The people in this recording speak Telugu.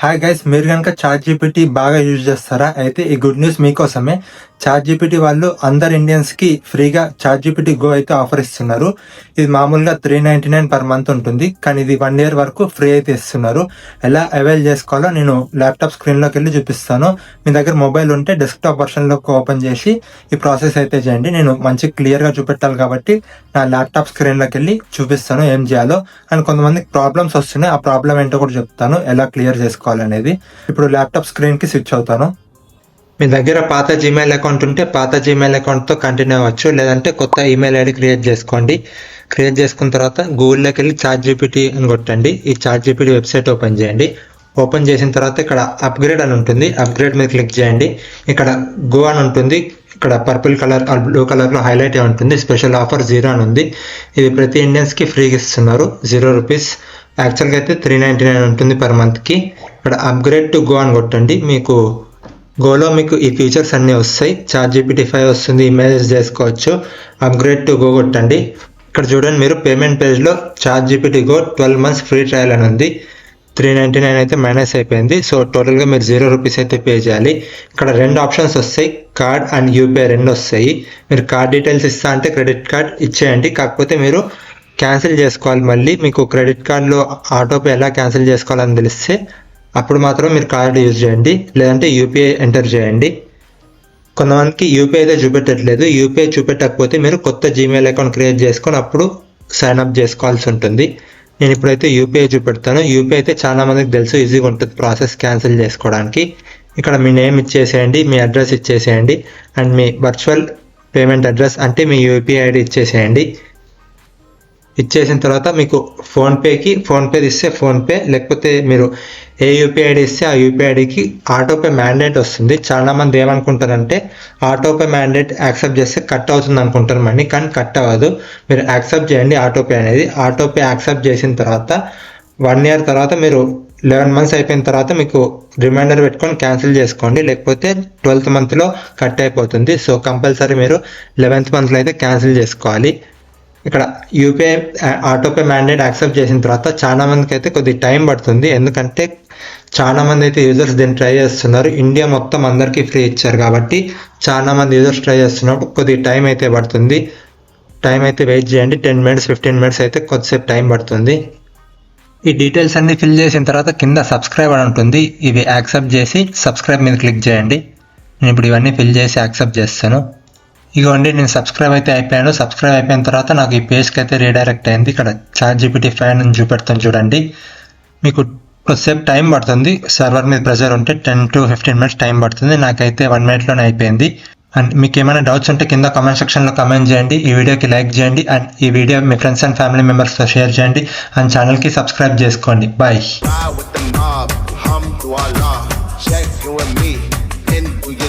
హాయ్ గైస్, మీరు కనుక చాట్ జీపీటీ బాగా యూజ్ చేస్తారా? అయితే ఈ గుడ్ న్యూస్ మీకోసమే. చాట్ జీపీటీ వాళ్ళు అందరు ఇండియన్స్ కి ఫ్రీగా చాట్ జీపీటీ గో అయితే ఆఫర్ ఇస్తున్నారు. ఇది మామూలుగా 399 పర్ మంత్ ఉంటుంది, కానీ ఇది 1 year వరకు ఫ్రీ అయితే ఇస్తున్నారు. ఎలా అవైల్ చేసుకోవాలో నేను ల్యాప్టాప్ స్క్రీన్ లోకి వెళ్ళి చూపిస్తాను. మీ దగ్గర మొబైల్ ఉంటే డెస్క్టాప్ వర్షన్ లోకి ఓపెన్ చేసి ఈ ప్రాసెస్ అయితే చేయండి. నేను మంచి క్లియర్ గా చూపెట్టాలి కాబట్టి నా ల్యాప్టాప్ స్క్రీన్ లోకి వెళ్ళి చూపిస్తాను ఏం చేయాలో. అండ్ కొంతమందికి ప్రాబ్లమ్స్ వస్తున్నాయి, ఆ ప్రాబ్లం ఏంటో కూడా చెప్తాను, ఎలా క్లియర్ చేసుకోవాలనేది. ఇప్పుడు ల్యాప్టాప్ స్క్రీన్ కి స్విచ్ అవుతాను. మీ దగ్గర పాత జీమెయిల్ అకౌంట్ ఉంటే పాత జీమెయిల్ అకౌంట్తో కంటిన్యూ అవ్వచ్చు, లేదంటే కొత్త ఈమెయిల్ ఐడి క్రియేట్ చేసుకోండి. క్రియేట్ చేసుకున్న తర్వాత గూగుల్లోకి వెళ్ళి చాట్ జీపీటీ అని కొట్టండి. ఈ చాట్ జీపీటీ వెబ్సైట్ ఓపెన్ చేయండి. ఓపెన్ చేసిన తర్వాత ఇక్కడ అప్గ్రేడ్ అని ఉంటుంది, అప్గ్రేడ్ మీద క్లిక్ చేయండి. ఇక్కడ గో అని ఉంటుంది, ఇక్కడ పర్పుల్ కలర్ బ్లూ కలర్లో హైలైట్ అయి ఉంటుంది. స్పెషల్ ఆఫర్ 0 అని ఉంది. ఇది ప్రతి ఇండియన్స్కి ఫ్రీగా ఇస్తున్నారు, 0 రూపీస్. యాక్చువల్గా అయితే 399 ఉంటుంది పర్ మంత్కి. ఇక్కడ అప్గ్రేడ్ టు గో అని కొట్టండి. మీకు గోలో మీకు ఈ ఫీచర్స్ అన్నీ వస్తాయి. చాట్ జీపీటీ 5 వస్తుంది, ఇమేజెస్ చేసుకోవచ్చు. అప్గ్రేడ్ టు గో కొట్టండి. ఇక్కడ చూడండి, మీరు పేమెంట్ పేజ్లో chat GPT go 12 months free trial అని ఉంది. 399 అయితే మైనస్ అయిపోయింది. సో టోటల్గా మీరు 0 రూపీస్ అయితే పే చేయాలి. ఇక్కడ 2 ఆప్షన్స్ వస్తాయి, కార్డ్ అండ్ యూపీఐ 2 వస్తాయి. మీరు కార్డ్ డీటెయిల్స్ ఇస్తా అంటే క్రెడిట్ కార్డ్ ఇచ్చేయండి. కాకపోతే మీరు క్యాన్సిల్ చేసుకోవాలి. మళ్ళీ మీకు క్రెడిట్ కార్డులో ఆటోపే ఎలా క్యాన్సిల్ చేసుకోవాలని తెలిస్తే అప్పుడు మాత్రం మీరు కార్డు యూజ్ చేయండి, లేదంటే యూపీఐ ఎంటర్ చేయండి. కొంతమందికి యూపీఐ అయితే చూపెట్టట్లేదు. యూపీఐ చూపెట్టకపోతే మీరు కొత్త జీమెయిల్ అకౌంట్ క్రియేట్ చేసుకొని అప్పుడు సైన్ అప్ చేసుకోవాల్సి ఉంటుంది. నేను ఇప్పుడైతే యూపీఐ చూపెడతాను. యూపీఐ అయితే చాలా మందికి తెలుసు, ఈజీగా ఉంటుంది ప్రాసెస్ క్యాన్సిల్ చేసుకోవడానికి. ఇక్కడ మీ నేమ్ ఇచ్చేసేయండి, మీ అడ్రస్ ఇచ్చేసేయండి, and me virtual payment address అంటే మీ యూపీఐ ఐడి ఇచ్చేసేయండి. ఇచ్చేసిన తర్వాత మీకు ఫోన్పే ఇస్తే ఫోన్పే, లేకపోతే మీరు ఏ యూపీఐ ఐడి ఇస్తే ఆ యూపీఐ ఐడికి ఆటోపే మ్యాండేట్ వస్తుంది. చాలా మంది ఏమనుకుంటారంటే ఆటోపే మ్యాండేట్ యాక్సెప్ట్ చేస్తే కట్ అవుతుంది అనుకుంటారు మనీ, కానీ కట్ అవ్వదు. మీరు యాక్సెప్ట్ చేయండి ఆటోపే అనేది. ఆటోపే యాక్సెప్ట్ చేసిన తర్వాత 1 year తర్వాత మీరు 11 months అయిపోయిన తర్వాత మీకు రిమైండర్ పెట్టుకొని క్యాన్సిల్ చేసుకోండి, లేకపోతే 12th monthలో కట్ అయిపోతుంది. సో కంపల్సరీ మీరు 11th monthలో అయితే క్యాన్సిల్ చేసుకోవాలి. ఇక్కడ యూపీఐ ఆటోపే మ్యాండేట్ యాక్సెప్ట్ చేసిన తర్వాత చాలా మందికి అయితే కొద్ది టైం పడుతుంది, ఎందుకంటే చాలా మంది అయితే యూజర్స్ దీన్ని ట్రై చేస్తున్నారు. ఇండియా మొత్తం అందరికీ ఫ్రీ ఇచ్చారు కాబట్టి చాలా మంది యూజర్స్ ట్రై చేస్తున్నప్పుడు కొద్ది టైం అయితే పడుతుంది. టైం అయితే వెయిట్ చేయండి, 10 minutes 15 minutes అయితే కొద్దిసేపు టైం పడుతుంది. ఈ డీటెయిల్స్ అన్ని ఫిల్ చేసిన తర్వాత కింద సబ్స్క్రైబ్ అని ఉంటుంది, ఇవి యాక్సెప్ట్ చేసి సబ్స్క్రైబ్ మీద క్లిక్ చేయండి. నేను ఇప్పుడు ఇవన్నీ ఫిల్ చేసి యాక్సెప్ట్ చేస్తాను. ఇగోండి, నేను సబ్స్క్రైబ్ అయితే అయిపోయాను. సబ్స్క్రైబ్ అయిపోయిన తర్వాత నాకు ఈ పేజ్కి అయితే రీడైరెక్ట్ అయింది. ఇక్కడ చాట్ జీపీటీ 5 అని చూపెడతాను చూడండి. మీకు కొద్దిసేపు టైం పడుతుంది, సర్వర్ మీద ప్రెజర్ ఉంటే 10 to 15 minutes టైం పడుతుంది. నాకైతే 1 minuteలోనే అయిపోయింది. అండ్ మీకు ఏమైనా డౌట్స్ ఉంటే కింద కామెంట్ సెక్షన్లో కామెంట్ చేయండి, ఈ వీడియోకి లైక్ చేయండి, అండ్ ఈ video me friends and family మెంబర్స్తో షేర్ చేయండి, అండ్ ఛానల్కి సబ్స్క్రైబ్ చేసుకోండి. బాయ్.